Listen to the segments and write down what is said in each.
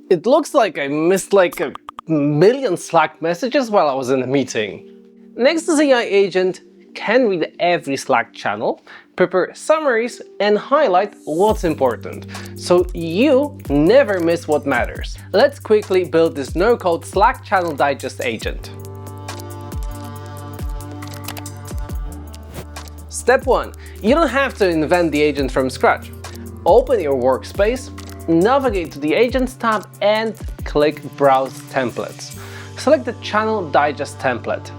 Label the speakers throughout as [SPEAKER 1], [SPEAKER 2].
[SPEAKER 1] It looks like I missed like a million Slack messages while I was in a meeting. Nexos.ai agent can read every Slack channel, prepare summaries, and highlight what's important, so you never miss what matters. Let's quickly build this no-code Slack channel digest agent. Step 1. You don't have to invent the agent from scratch. Open your workspace, navigate to the Agents tab and click Browse Templates. Select the Channel Digest template.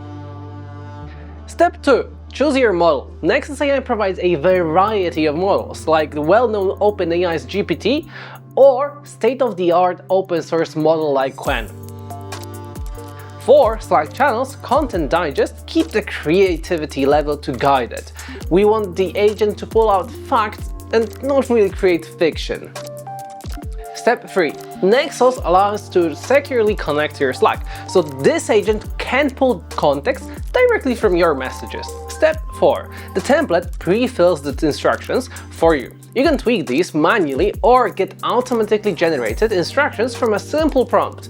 [SPEAKER 1] Step 2. Choose your model. Nexos.ai provides a variety of models, like the well-known OpenAI's GPT or state-of-the-art open-source model like Qwen. For Slack channels, Content Digest, keep the creativity level to guide it. We want the agent to pull out facts and not really create fiction. Step 3. Nexos allows to securely connect to your Slack, so this agent can pull context directly from your messages. Step 4. The template pre-fills the instructions for you. You can tweak these manually or get automatically generated instructions from a simple prompt.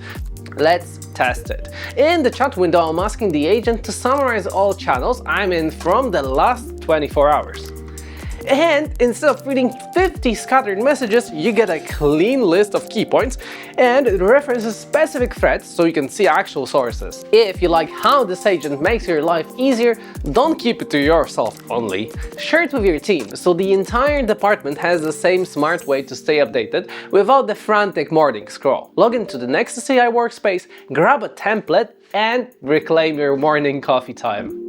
[SPEAKER 1] Let's test it. In the chat window, I'm asking the agent to summarize all channels I'm in from the last 24 hours. And instead of reading 50 scattered messages, you get a clean list of key points, and it references specific threads so you can see actual sources. If you like how this agent makes your life easier, don't keep it to yourself only. Share it with your team so the entire department has the same smart way to stay updated without the frantic morning scroll. Log into the Nexos.ai workspace, grab a template, and reclaim your morning coffee time.